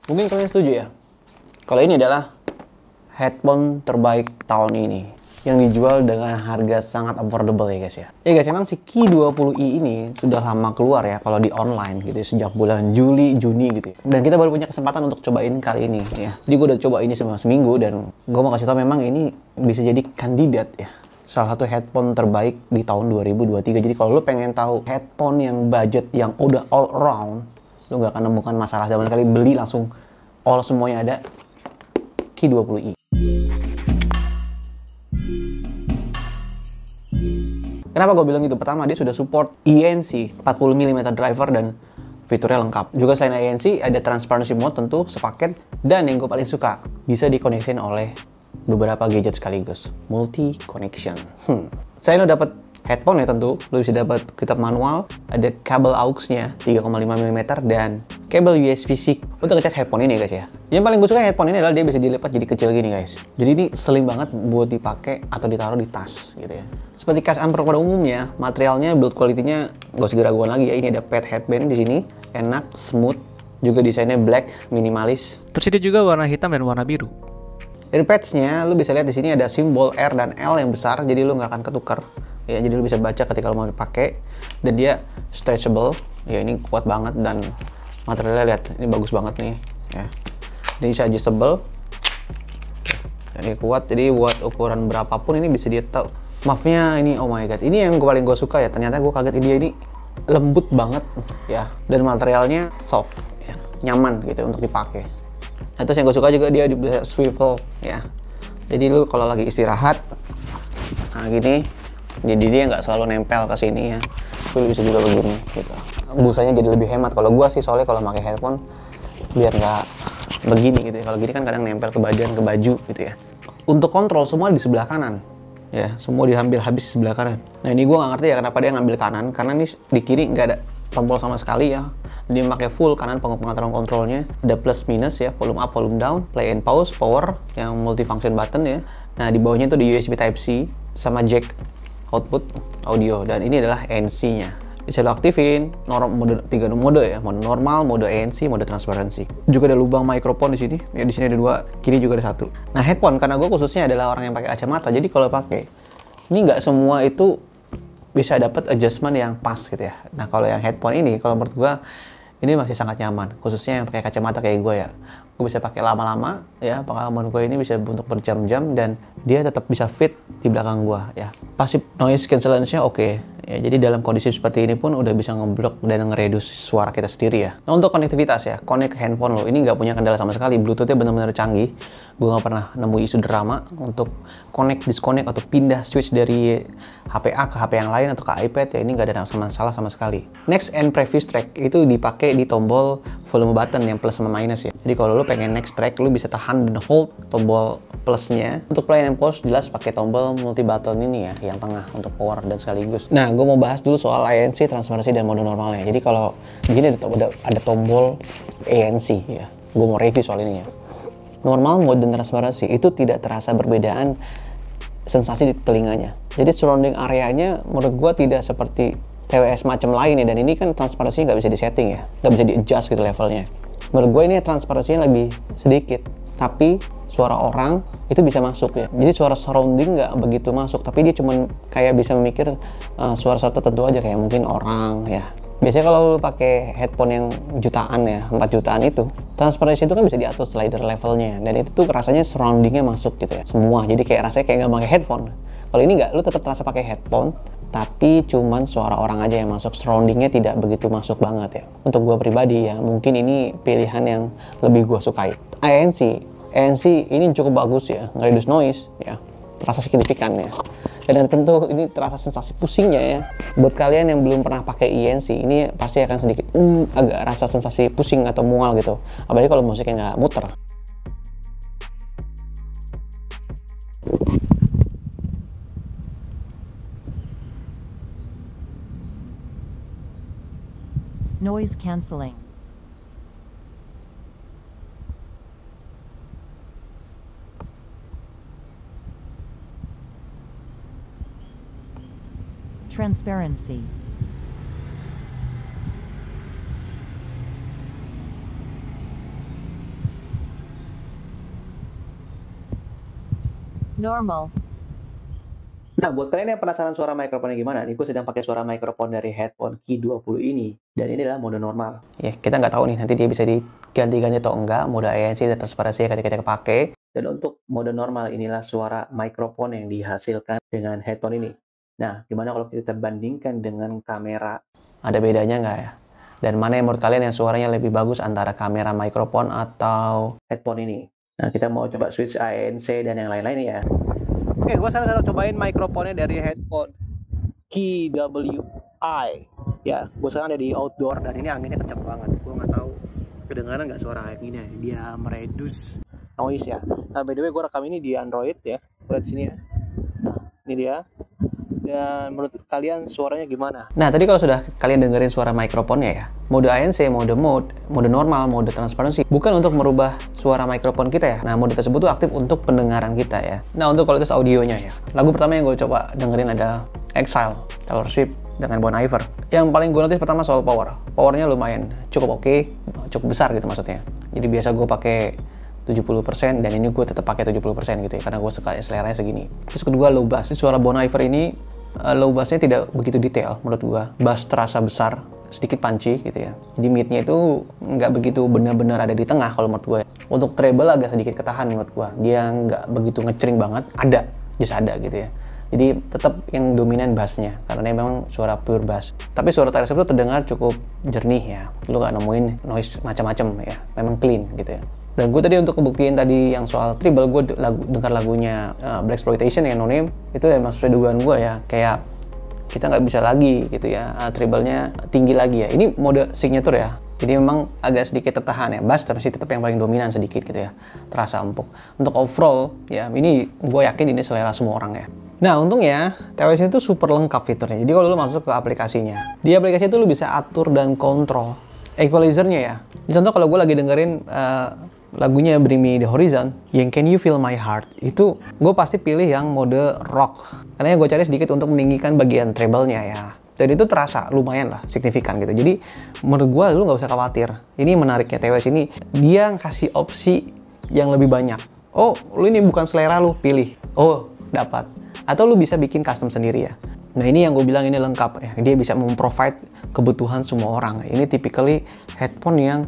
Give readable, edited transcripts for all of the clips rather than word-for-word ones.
Mungkin kalian setuju ya, kalau ini adalah headphone terbaik tahun ini yang dijual dengan harga sangat affordable ya guys ya. Ya guys, emang si Q20i ini sudah lama keluar ya kalau di online gitu ya, sejak bulan Juni gitu ya. Dan kita baru punya kesempatan untuk cobain kali ini ya. Jadi gue udah coba ini selama seminggu dan gue mau kasih tau memang ini bisa jadi kandidat ya, salah satu headphone terbaik di tahun 2023. Jadi kalau lo pengen tahu headphone yang budget yang udah all around, lo nggak akan nemukan masalah sama sekali, beli langsung all semuanya ada, Q20i. Kenapa gue bilang gitu? Pertama, dia sudah support ANC 40mm driver dan fiturnya lengkap. Juga selain ANC, ada transparency mode tentu sepaket. Dan yang gue paling suka, bisa dikoneksin oleh beberapa gadget sekaligus. Multi connection. Selain lo dapat headphone ya tentu, lo bisa dapat kitab manual, ada kabel aux-nya 3,5mm dan kabel USB-C untuk ngecas headphone ini guys ya. Yang paling gue suka headphone ini adalah dia bisa dilipat jadi kecil gini guys. Jadi ini slim banget buat dipakai atau ditaruh di tas gitu ya. Seperti case Amper pada umumnya, materialnya, build quality-nya gak usah diragukan lagi ya. Ini ada pad headband di sini, enak, smooth, juga desainnya black, minimalis. Tersedia juga warna hitam dan warna biru. Earpads-nya lu bisa lihat di sini ada simbol R dan L yang besar, jadi lu nggak akan ketukar. Ya, jadi lu bisa baca ketika lu mau dipakai, dan dia stretchable. Ya, ini kuat banget dan materialnya lihat, ini bagus banget nih. Ya, ini bisa adjustable. Ini kuat, jadi buat ukuran berapapun ini bisa tahu. Maafnya ini, oh my god, ini yang paling gue suka ya. Ternyata gue kaget, dia ini lembut banget ya, dan materialnya soft, ya, nyaman gitu untuk dipakai. Nah, terus yang gue suka juga dia bisa swivel ya. Jadi lu kalau lagi istirahat, nah gini. Jadi dia nggak selalu nempel ke sini ya, lu bisa juga begini gitu. Busanya jadi lebih hemat. Kalau gua sih soalnya kalau pakai headphone biar nggak begini gitu ya. Kalau gini kan kadang nempel ke badan, ke baju gitu ya. Untuk kontrol semua di sebelah kanan ya, semua diambil habis di sebelah kanan. Nah ini gua nggak ngerti ya kenapa dia ngambil kanan, karena ini di kiri nggak ada tombol sama sekali ya. Dia pakai full kanan pengaturan kontrolnya, ada plus minus ya, volume up, volume down, play and pause, power yang multifunction button ya. Nah di bawahnya itu di USB Type C sama jack output audio, dan ini adalah ANC-nya. Bisa lo aktifin mode 3 mode ya, mode normal, mode ANC, mode transparansi. Juga ada lubang mikrofon di sini. Ya di sini ada 2, kiri juga ada 1. Nah, headphone karena gue khususnya adalah orang yang pakai kacamata, jadi kalau pakai ini nggak semua itu bisa dapat adjustment yang pas gitu ya. Nah, kalau yang headphone ini kalau menurut gue ini masih sangat nyaman, khususnya yang pakai kacamata kayak gue ya. Gue bisa pakai lama-lama ya, pengalaman gue ini bisa untuk berjam-jam dan dia tetap bisa fit di belakang gue ya. Passive noise cancellation-nya oke. Ya, jadi dalam kondisi seperti ini pun udah bisa ngeblok dan ngereduce suara kita sendiri ya. Nah, untuk konektivitas ya, connect ke handphone lo ini nggak punya kendala sama sekali. Bluetooth-nya benar-benar canggih. Gue nggak pernah nemu isu drama untuk connect, disconnect atau pindah switch dari HP A ke HP yang lain atau ke iPad ya. Ini nggak ada masalah sama sekali. Next and previous track itu dipakai di tombol volume button yang plus sama minus ya. Jadi kalau lo pengen next track, lo bisa tahan dan hold tombol plusnya. Untuk play and pause jelas pakai tombol multi button ini ya, yang tengah untuk power dan sekaligus. Nah, gue mau bahas dulu soal ANC, transparansi dan mode normalnya. Jadi kalau begini ada tombol ANC ya. Gue mau review soal ini ya. Normal, mode dan transparansi itu tidak terasa perbedaan sensasi di telinganya. Jadi surrounding areanya menurut gue tidak seperti TWS macam lain ya. Dan ini kan transparansinya nggak bisa disetting ya, nggak bisa di-adjust gitu levelnya. Menurut gue ini transparansinya lebih sedikit, tapi suara orang itu bisa masuk ya. Jadi suara surrounding nggak begitu masuk, tapi dia cuma kayak bisa memikir suara-suara tertentu aja, kayak mungkin orang ya. Biasanya kalau lu pakai headphone yang jutaan ya, 4 jutaan itu, transparansi itu kan bisa diatur slider levelnya, dan itu tuh rasanya surroundingnya masuk gitu ya, semua. Jadi kayak rasanya kayak nggak pakai headphone. Kalau ini nggak, lu tetap terasa pakai headphone, tapi cuman suara orang aja yang masuk, surroundingnya tidak begitu masuk banget ya. Untuk gua pribadi ya, mungkin ini pilihan yang lebih gua sukai. ANC ini cukup bagus ya, nge-reduce noise ya, terasa signifikan ya. Dan tentu ini terasa sensasi pusingnya ya. Buat kalian yang belum pernah pakai ANC, ini pasti akan sedikit agak rasa sensasi pusing atau mual gitu. Apalagi kalau musiknya nggak muter. Noise cancelling. Transparency. Normal. Nah, buat kalian yang penasaran suara mikrofonnya gimana, nih gue sedang pakai suara mikrofon dari headphone Q20 ini. Dan ini adalah mode normal. Ya, kita nggak tahu nih, nanti dia bisa diganti-ganti atau enggak. Mode ANC dan transparansi ketika kita pakai. Dan untuk mode normal, inilah suara mikrofon yang dihasilkan dengan headphone ini. Nah, gimana kalau kita bandingkan dengan kamera? Ada bedanya nggak ya? Dan mana yang menurut kalian yang suaranya lebih bagus antara kamera mikrofon atau headphone ini? Nah, kita mau coba switch ANC dan yang lain-lain ya. Oke, gue sekarang cobain mikrofonnya dari headphone KWI. Ya, gue sekarang ada di outdoor dan ini anginnya kencang banget. Gue nggak tahu kedengaran nggak suara anginnya. Dia mereduce noise ya. Nah, by the way, gue rekam ini di Android ya. Lihat sini ya. Nah, ini dia. Dan menurut kalian suaranya gimana? Nah, tadi kalau sudah kalian dengerin suara mikrofonnya ya, mode ANC, mode normal, mode transparansi, bukan untuk merubah suara mikrofon kita ya. Nah, mode tersebut tuh aktif untuk pendengaran kita ya. Nah, untuk kualitas audionya ya, lagu pertama yang gue coba dengerin adalah Exile, Taylor Swift dengan Bon Iver. Yang paling gue notice pertama soal powernya lumayan cukup oke, cukup besar gitu maksudnya. Jadi biasa gue pakai 70% dan ini gue tetap pakai 70% gitu ya, karena gue suka seleranya segini. Terus kedua, low bass. Suara Bon Iver ini low bassnya tidak begitu detail menurut gue. Bass terasa besar, sedikit punchy gitu ya. Jadi midnya itu nggak begitu benar-benar ada di tengah kalau menurut gue. Untuk treble agak sedikit ketahan menurut gue. Dia nggak begitu ngecering banget, just ada gitu ya. Jadi tetap yang dominan bassnya, karena memang suara pure bass. Tapi suara Taylor Swift itu terdengar cukup jernih ya. Lu nggak nemuin noise macam-macam ya. Memang clean gitu ya. Dan gue tadi untuk ngebuktiin tadi yang soal treble, gue dengar lagunya Blaxploitation yang No Name, itu emang sesuai dugaan gue ya, kayak kita nggak bisa lagi gitu ya, treble-nya tinggi lagi ya. Ini mode signature ya, jadi memang agak sedikit tertahan ya, bass tapi tetap yang paling dominan sedikit gitu ya, terasa empuk. Untuk overall ya, ini gue yakin ini selera semua orang ya. Nah, untungnya TWS itu super lengkap fiturnya. Jadi kalau lu masuk ke aplikasinya, di aplikasi itu lu bisa atur dan kontrol equalizer-nya ya. Contoh kalau gue lagi dengerin lagunya Bring Me The Horizon yang Can You Feel My Heart, itu gue pasti pilih yang mode rock karena gue cari sedikit untuk meninggikan bagian treble-nya ya, dan itu terasa lumayan lah signifikan gitu. Jadi menurut gue lu nggak usah khawatir. Ini menariknya TWS ini, dia kasih opsi yang lebih banyak. Oh, lu ini bukan selera lu, pilih. Oh, dapat. Atau lu bisa bikin custom sendiri ya. Nah, ini yang gue bilang ini lengkap ya. Dia bisa memprovide kebutuhan semua orang. Ini typically headphone yang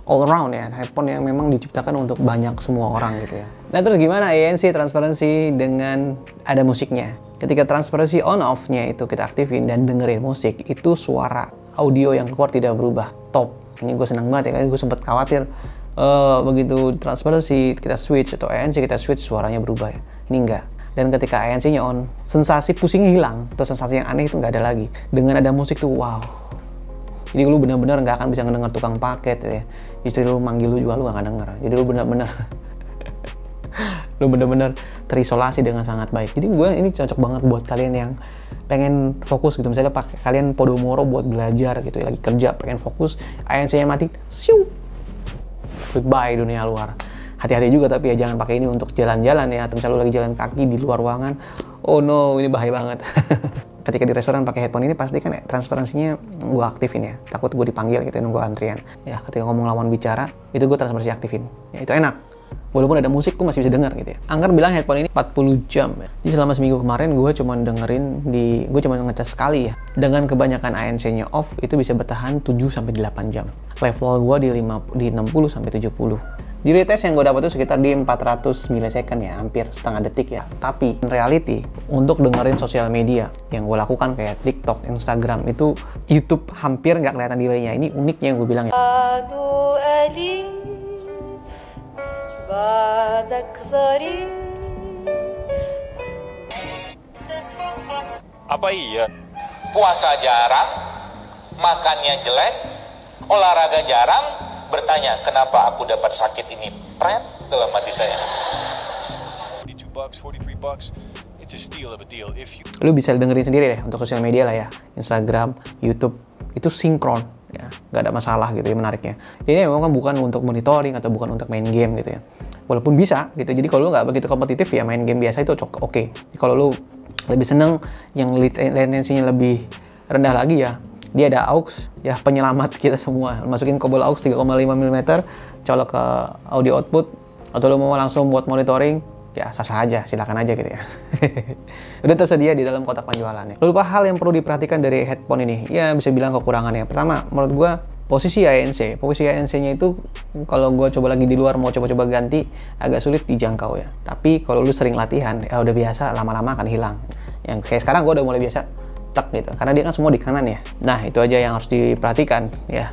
all around ya, headphone yang memang diciptakan untuk banyak semua orang gitu ya. Nah, terus gimana ANC transparansi dengan ada musiknya? Ketika transparansi on off-nya itu kita aktifin dan dengerin musik, itu suara audio yang keluar tidak berubah. Top. Ini gue senang banget ya, kan gue sempat khawatir begitu transparansi kita switch atau ANC kita switch suaranya berubah ya. Ini enggak. Dan ketika ANC-nya on, sensasi pusing hilang atau sensasi yang aneh itu nggak ada lagi. Dengan ada musik tuh wow. Jadi lu benar-benar nggak akan bisa ngedenger tukang paket ya. Istri lu manggil lu juga lu nggak denger. Jadi lu benar-benar terisolasi dengan sangat baik. Jadi gue ini cocok banget buat kalian yang pengen fokus gitu. Misalnya kalian podomoro buat belajar gitu, lagi kerja pengen fokus, ANC-nya mati, siu, goodbye dunia luar. Hati-hati juga tapi ya, jangan pakai ini untuk jalan-jalan ya, atau misalnya lu lagi jalan kaki di luar ruangan. Oh no, ini bahaya banget. Ketika di restoran pakai headphone ini pasti kan transparansinya gue aktifin ya, takut gue dipanggil gitu nunggu antrian ya. Ketika ngomong lawan bicara itu gue transparansi aktifin ya, itu enak walaupun ada musik gue masih bisa dengar gitu ya. Angker bilang headphone ini 40 jam ya. Jadi selama seminggu kemarin gue cuma dengerin gue cuma ngecas sekali ya. Dengan kebanyakan ANC-nya off itu bisa bertahan 7-8 jam. Level gue di 60-70. Di retest yang gue dapat itu sekitar di 400 millisecond ya, hampir setengah detik ya. Tapi in reality, untuk dengerin sosial media yang gue lakukan kayak TikTok, Instagram, itu YouTube hampir nggak kelihatan delay-nya. Ini uniknya yang gue bilang ya. Apa iya? Puasa jarang, makannya jelek, olahraga jarang, bertanya kenapa aku dapat sakit ini, pret dalam hati saya. $42, $43, it's a steal of a deal if you... Lu bisa dengerin sendiri deh untuk sosial media lah ya, Instagram, YouTube, itu sinkron ya, nggak ada masalah gitu ya menariknya. Ini memang bukan untuk monitoring atau bukan untuk main game gitu ya, walaupun bisa gitu. Jadi kalau lu nggak begitu kompetitif ya main game biasa itu oke. Kalau lu lebih seneng yang latensinya lebih rendah lagi ya, dia ada aux ya, penyelamat kita semua. Masukin kabel aux 3,5 mm, colok ke audio output, atau lo mau langsung buat monitoring, ya sah-sah aja, silakan aja gitu ya. Udah tersedia di dalam kotak penjualannya. Beberapa hal yang perlu diperhatikan dari headphone ini, ya bisa bilang kekurangannya. Pertama, menurut gua posisi ANC. Posisi ANC-nya itu kalau gua coba lagi di luar mau coba-coba ganti agak sulit dijangkau ya. Tapi kalau lu sering latihan, ya udah biasa, lama-lama akan hilang. Yang kayak sekarang gua udah mulai biasa tak gitu, karena dia kan semua di kanan ya. Nah, itu aja yang harus diperhatikan ya.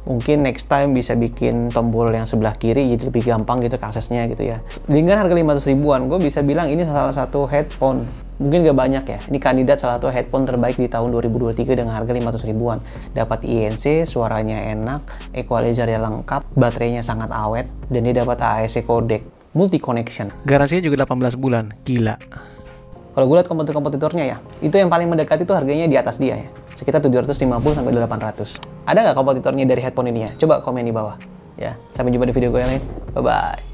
Mungkin next time bisa bikin tombol yang sebelah kiri jadi lebih gampang gitu aksesnya gitu ya. Dengan harga 500 ribuan, gue bisa bilang ini salah satu headphone. Mungkin gak banyak ya, ini kandidat salah satu headphone terbaik di tahun 2023 dengan harga 500 ribuan. Dapat INC, suaranya enak, equalizer-nya lengkap, baterainya sangat awet, dan dia dapat AAC codec, multi connection. Garansinya juga 18 bulan. Gila. Kalau gue lihat kompetitornya ya, itu yang paling mendekati itu harganya di atas dia ya. Sekitar 750 sampai 800. Ada nggak kompetitornya dari headphone ini ya? Coba komen di bawah. Ya, sampai jumpa di video gue yang lain. Bye-bye.